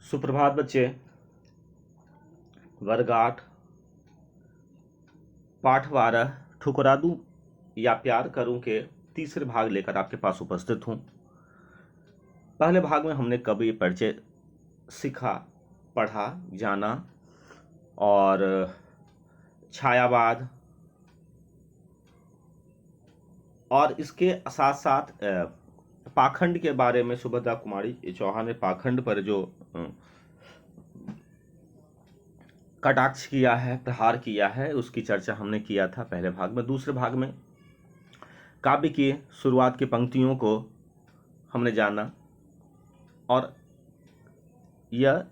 सुप्रभात बच्चे। वर्ग 8 पाठ 12 ठुकरा दूं या प्यार करूं के तीसरे भाग लेकर आपके पास उपस्थित हूं। पहले भाग में हमने कवि परिचय सीखा, पढ़ा, जाना और छायावाद और इसके साथ साथ पाखंड के बारे में सुभद्रा कुमारी चौहान ने पाखंड पर जो कटाक्ष किया है, प्रहार किया है, उसकी चर्चा हमने किया था पहले भाग में। दूसरे भाग में काव्य की शुरुआत की पंक्तियों को हमने जाना और यह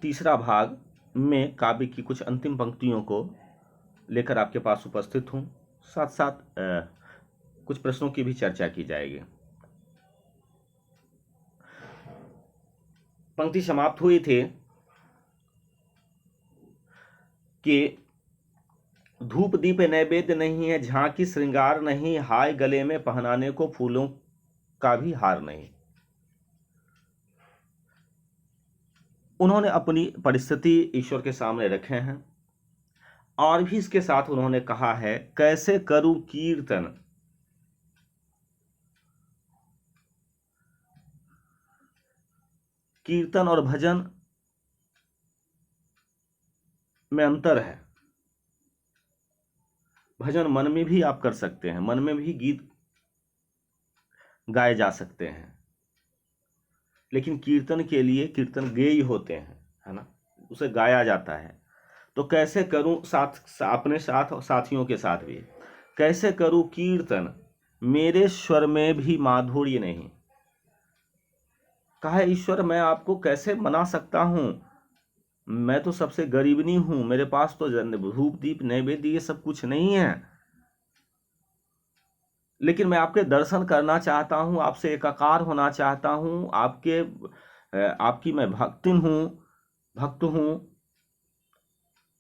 तीसरा भाग में काव्य की कुछ अंतिम पंक्तियों को लेकर आपके पास उपस्थित हूं। साथ साथ कुछ प्रश्नों की भी चर्चा की जाएगी। पंक्ति समाप्त हुई थी कि धूप दीप नैवेद्य नहीं है, झांकी श्रृंगार नहीं, हाय गले में पहनाने को फूलों का भी हार नहीं। उन्होंने अपनी परिस्थिति ईश्वर के सामने रखे हैं और भी इसके साथ उन्होंने कहा है, कैसे करूं कीर्तन, कीर्तन और भजन में अंतर है। भजन मन में भी आप कर सकते हैं, मन में भी गीत गाए जा सकते हैं, लेकिन कीर्तन के लिए कीर्तन गेय होते हैं, है ना, उसे गाया जाता है। तो कैसे करूं, साथ अपने साथ साथियों के साथ भी, कैसे करूं कीर्तन, मेरे स्वर में भी माधुर्य नहीं। कहा ईश्वर, मैं आपको कैसे मना सकता हूं, मैं तो सबसे गरीबनी हूं, मेरे पास तो धूप दीप नैवेद्य ये सब कुछ नहीं है, लेकिन मैं आपके दर्शन करना चाहता हूं, आपसे एकाकार होना चाहता हूं, आपकी मैं भक्त हूं,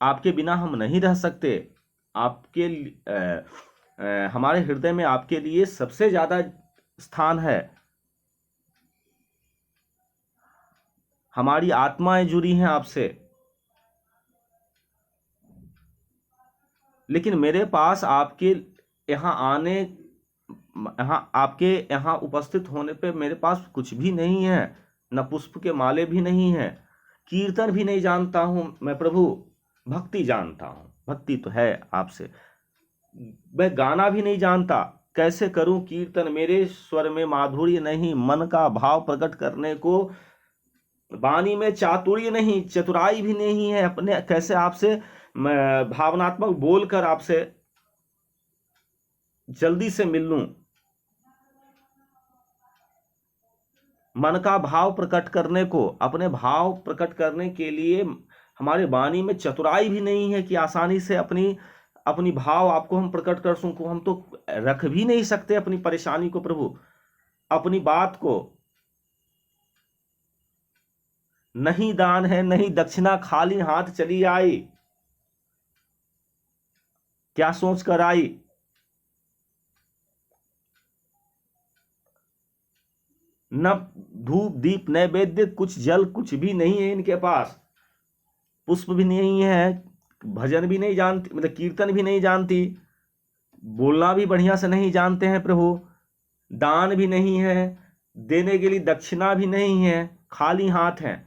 आपके बिना हम नहीं रह सकते। आपके हमारे हृदय में आपके लिए सबसे ज्यादा स्थान है, हमारी आत्माएं जुड़ी हैं आपसे, लेकिन मेरे पास आपके आपके यहाँ उपस्थित होने पे मेरे पास कुछ भी नहीं है, न पुष्प के माले भी नहीं है, कीर्तन भी नहीं जानता हूं मैं प्रभु, भक्ति जानता हूं, भक्ति तो है आपसे, मैं गाना भी नहीं जानता। कैसे करूं कीर्तन, मेरे स्वर में माधुर्य नहीं, मन का भाव प्रकट करने को वाणी में चातुर्य नहीं, चतुराई भी नहीं है, अपने कैसे आपसे भावनात्मक बोलकर आपसे जल्दी से मिल लूं। मन का भाव प्रकट करने को, अपने भाव प्रकट करने के लिए हमारे वाणी में चतुराई भी नहीं है कि आसानी से अपनी भाव आपको हम प्रकट कर सकूं। हम तो रख भी नहीं सकते अपनी परेशानी को प्रभु, अपनी बात को। नहीं दान है नहीं दक्षिणा, खाली हाथ चली आई, क्या सोच कर आई। न धूप दीप नैवेद्य, कुछ जल कुछ भी नहीं है इनके पास, पुष्प भी नहीं है, भजन भी नहीं जानती, मतलब कीर्तन भी नहीं जानती, बोलना भी बढ़िया से नहीं जानते हैं प्रभु, दान भी नहीं है, देने के लिए दक्षिणा भी नहीं है, खाली हाथ हैं।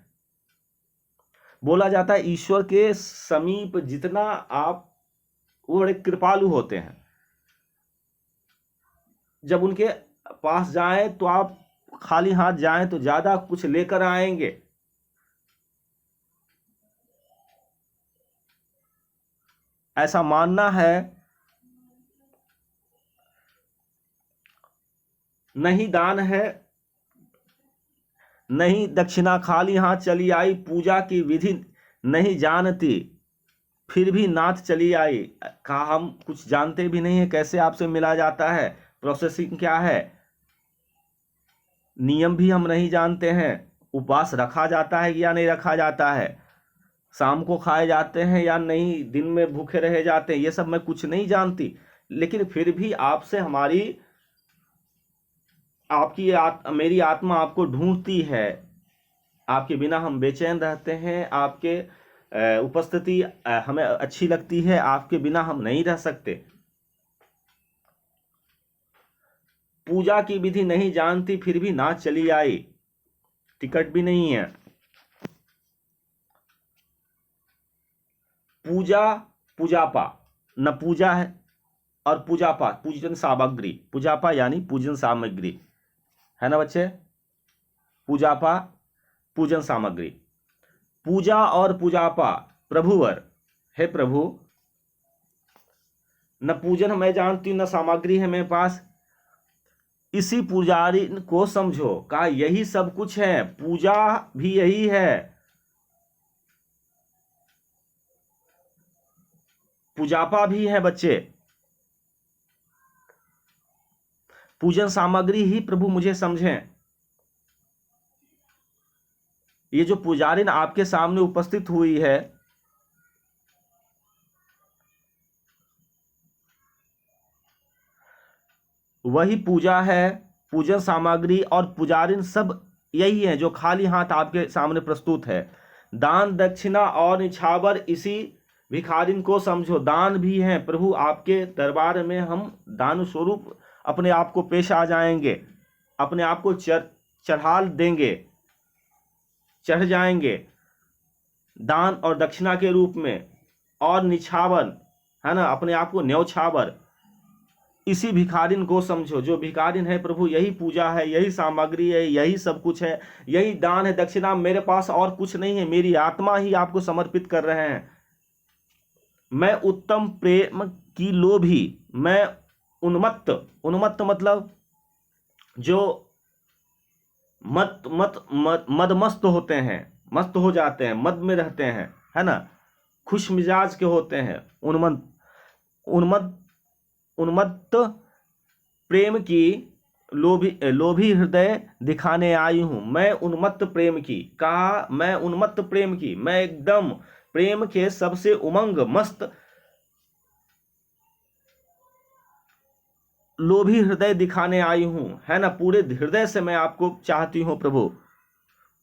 बोला जाता है ईश्वर के समीप जितना आप, वो बड़े कृपालु होते हैं, जब उनके पास जाएं तो आप खाली हाथ जाएं तो ज्यादा कुछ लेकर आएंगे। ऐसा मानना है। नहीं दान है नहीं दक्षिणा, खाली हाथ चली आई, पूजा की विधि नहीं जानती, फिर भी नाथ चली आई। कहा हम कुछ जानते भी नहीं है, कैसे आपसे मिला जाता है, प्रोसेसिंग क्या है, नियम भी हम नहीं जानते हैं, उपवास रखा जाता है या नहीं रखा जाता है, शाम को खाए जाते हैं या नहीं, दिन में भूखे रहे जाते हैं, ये सब मैं कुछ नहीं जानती, लेकिन फिर भी आपसे मेरी आत्मा आपको ढूंढती है, आपके बिना हम बेचैन रहते हैं, आपके उपस्थिति हमें अच्छी लगती है, आपके बिना हम नहीं रह सकते। पूजा की विधि नहीं जानती फिर भी नाच चली आई, टिकट भी नहीं है। पूजा पूजापा, न पूजा है और पूजापा पूजन सामग्री, पूजापा यानी पूजन सामग्री है ना बच्चे, पूजापा पूजन सामग्री। पूजा और पूजापा प्रभुवर, हे प्रभु न पूजन मैं जानती न सामग्री है मेरे पास, इसी पुजारी को समझो। कहा यही सब कुछ है, पूजा भी यही है, पूजापा भी है बच्चे, पूजन सामग्री ही प्रभु मुझे समझें। ये जो पुजारिन आपके सामने उपस्थित हुई है, वही पूजा है, पूजन सामग्री और पुजारिन सब यही है जो खाली हाथ आपके सामने प्रस्तुत है। दान दक्षिणा और निछावर इसी भिखारिन को समझो। दान भी है प्रभु, आपके दरबार में हम दान स्वरूप अपने आप को पेश आ जाएंगे, अपने आप को चढ़ा देंगे, चढ़ जाएंगे दान और दक्षिणा के रूप में। और निछावर है ना, अपने आप को न्यौछावर, इसी भिखारिन को समझो। जो भिखारिन है प्रभु, यही पूजा है, यही सामग्री है, यही सब कुछ है, यही दान है दक्षिणा, मेरे पास और कुछ नहीं है, मेरी आत्मा ही आपको समर्पित कर रहे हैं। मैं उत्तम प्रेम की लोभी, मैं उन्मत्त, उन्मत्त मतलब जो मदमस्त होते हैं, मस्त हो जाते हैं, मद में रहते हैं, है ना, खुश मिजाज के होते हैं, उन्मत्त उन्मत्त प्रेम की लोभी हृदय दिखाने आई हूं। मैं उन्मत्त प्रेम की, कहा मैं उन्मत्त प्रेम की, मैं एकदम प्रेम के सबसे उमंग मस्त लोभी हृदय दिखाने आई हूं, है ना, पूरे हृदय से मैं आपको चाहती हूं प्रभु।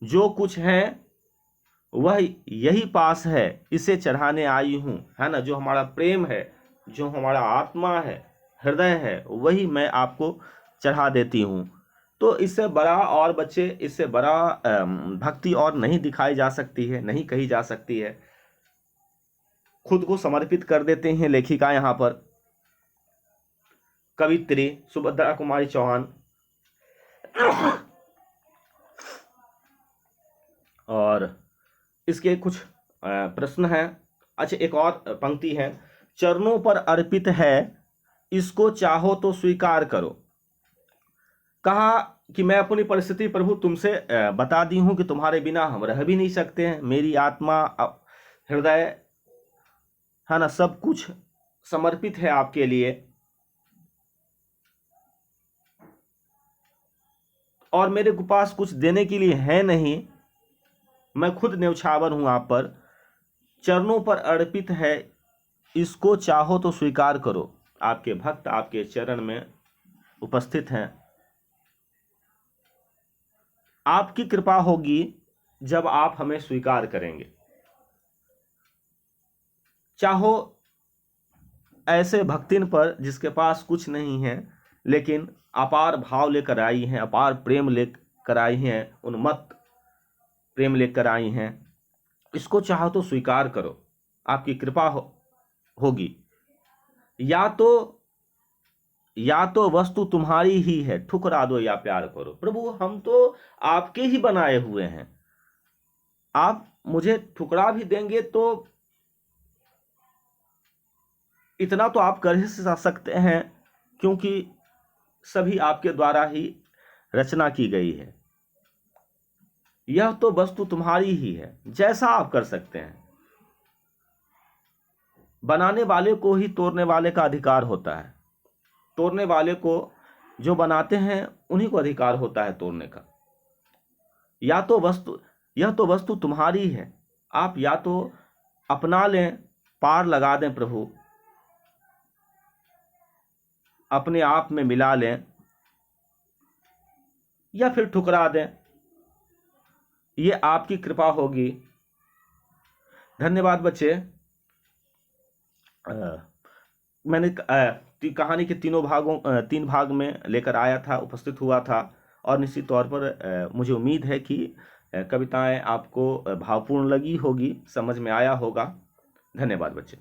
जो कुछ है वह यही पास है, इसे चढ़ाने आई हूं, है ना, जो हमारा प्रेम है, जो हमारा आत्मा है, हृदय है, वही मैं आपको चढ़ा देती हूं। तो इससे बड़ा और बच्चे, इससे बड़ा भक्ति और नहीं दिखाई जा सकती है, नहीं कही जा सकती है। खुद को समर्पित कर देते हैं लेखिका यहां पर, कवित्री सुभद्रा कुमारी चौहान। और इसके कुछ प्रश्न हैं। अच्छा, एक और पंक्ति है, चरणों पर अर्पित है, इसको चाहो तो स्वीकार करो। कहा कि मैं अपनी परिस्थिति प्रभु तुमसे बता दी हूं कि तुम्हारे बिना हम रह भी नहीं सकते हैं। मेरी आत्मा, हृदय, है ना, सब कुछ समर्पित है आपके लिए, और मेरे पास कुछ देने के लिए है नहीं, मैं खुद न्यौछावर हूं आप पर, चरणों पर अर्पित है, इसको चाहो तो स्वीकार करो। आपके भक्त आपके चरण में उपस्थित हैं, आपकी कृपा होगी जब आप हमें स्वीकार करेंगे। चाहो ऐसे भक्तिन पर जिसके पास कुछ नहीं है, लेकिन अपार भाव लेकर आई हैं, अपार प्रेम लेकर आई हैं, उन्मत्त प्रेम लेकर आई हैं, इसको चाहो तो स्वीकार करो, आपकी कृपा होगी। या तो वस्तु तुम्हारी ही है, ठुकरा दो या प्यार करो। प्रभु हम तो आपके ही बनाए हुए हैं, आप मुझे ठुकरा भी देंगे तो इतना तो आप कर ही सकते हैं, क्योंकि सभी आपके द्वारा ही रचना की गई है। यह तो वस्तु तुम्हारी ही है, जैसा आप कर सकते हैं। बनाने वाले को ही तोड़ने वाले का अधिकार होता है, तोड़ने वाले को, जो बनाते हैं उन्हीं को अधिकार होता है तोड़ने का। यह तो वस्तु तुम्हारी है, आप या तो अपना लें, पार लगा दें प्रभु, अपने आप में मिला लें, या फिर ठुकरा दें। ये आपकी कृपा होगी। धन्यवाद बच्चे। मैंने कहानी के तीन भाग में लेकर आया था, उपस्थित हुआ था, और निश्चित तौर पर मुझे उम्मीद है कि कविताएं आपको भावपूर्ण लगी होगी, समझ में आया होगा। धन्यवाद बच्चे।